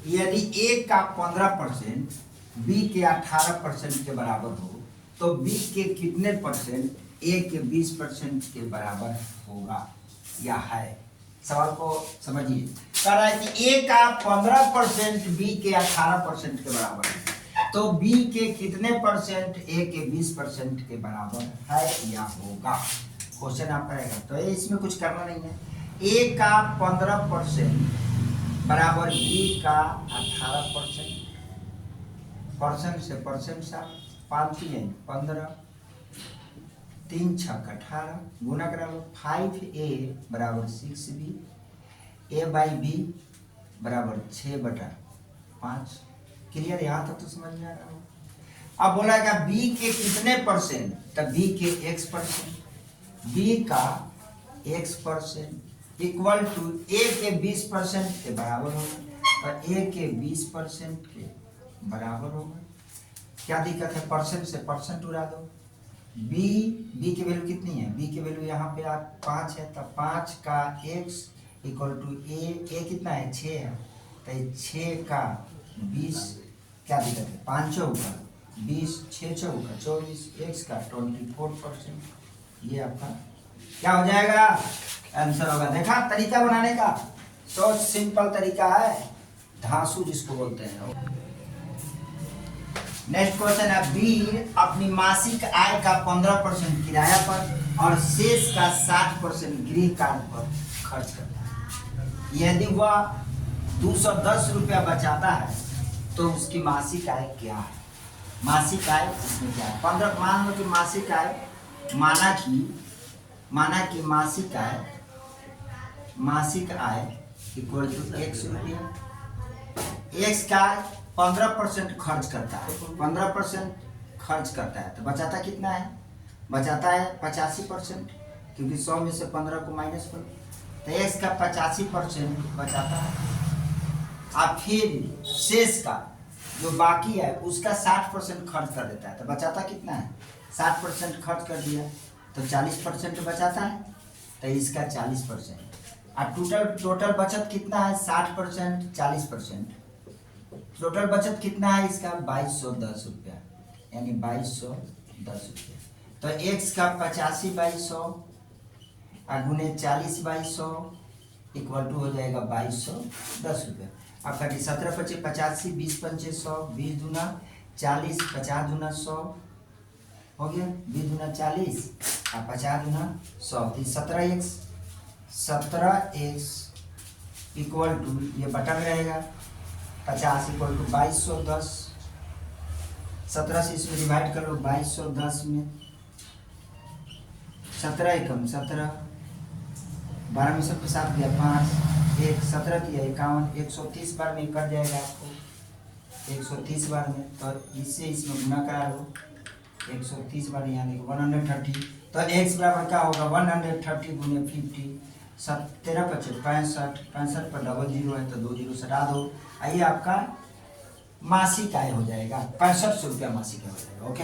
यदि ए का 15% बी के 18% के बराबर हो तो बी के कितने परसेंट ए के 20% के बराबर होगा या है। सवाल को समझिए। कह रहा है कि ए का 15% बी के 18% के बराबर है तो बी के कितने परसेंट ए के 20% के बराबर है या होगा। क्वेश्चन आपका रहेगा तो इसमें कुछ करना नहीं है। ए का 15% बराबर बी का 18%। परसेंट से परसेंट सा 5 3 15 3 6 18 गुना करा लो। 5a बराबर 6b a बाई बी बराबर 6/5। क्लियर, यहाँ तक तो समझ में आ रहा हो। अब बोला क्या b के कितने परसेंट, तब b के x%, b का x% इक्वल टू a के 20% के बराबर होगा और a के 20% के बराबर होगा। क्या दिक्कत है, परसेंट से परसेंट उड़ा दो। b की वैल्यू कितनी है, b की वैल्यू यहाँ पे आप 5 है तब 5 का x इक्वल टू a कितना है 6 है तो 6 का 20। क्या दिक्कत है, 5 चौका 20 6 चौका 24 x का 24%। ये आपका क्या हो जाएगा, आंसर होगा। देखा तरीका बनाने का, सोच सिंपल तरीका है, धांसू जिसको बोलते हैं। नेक्स्ट क्वेश्चन है, बी अपनी मासिक आय का 15% किराया पर और शेष का 60% गृह कार्य पर खर्च करता है। यदि वह 210 रुपया बचाता है तो उसकी मासिक आय क्या है। मासिक आय इसमें क्या है, 15 मान लो कि मासिक आय माना कि मासिक आय इक्वल टू x रुपया। x का 15% खर्च करता है, 15% खर्च करता है तो बचाता कितना है, बचाता है 85%, क्योंकि 100 में से 15 को माइनस करो तो x का 85% बचाता है। अब फिर शेष का जो बाकी है उसका 60% खर्च कर देता है तो बचाता कितना है, 60% खर्च कर दिया तो 40% बचाता है तो इसका 40%। और टोटल बचत कितना है, 60% 40%। टोटल बचत कितना है इसका 2210 रुपया, यानी 2210 रुपया। तो x का 85/100 और गुने 40/100 इक्वल टू हो जाएगा 2210 रुपया। अब कटिए 17 × 5 = 85, 20 × 5 = 100, 20 दूना 40, 50 दूना 100 हो गया, 20 दूना 40 और 50 दूना 100 तो 17x इक्वल टू ये बटन रहेगा 50 इक्वल टू 2210। 17 से इसमें डिवाइड कर लो, 2210 में 17 एकम 17, 12 में सबके साथ गया 5, 1 17 किया 51, 130 बार में कट जाएगा आपको 130 बार में। तो इससे इसमें गुना करा लो 130 बार, यहाँ देखो 130 तो x बराबर क्या होगा 130 गुने 50, 17 × 5 = 65, 65 पर डबल जीरो है तो 2 जीरो सटा दो। आइए आपका मासिक आय हो जाएगा 6500 रुपया मासिक आय हो जाएगा। ओके।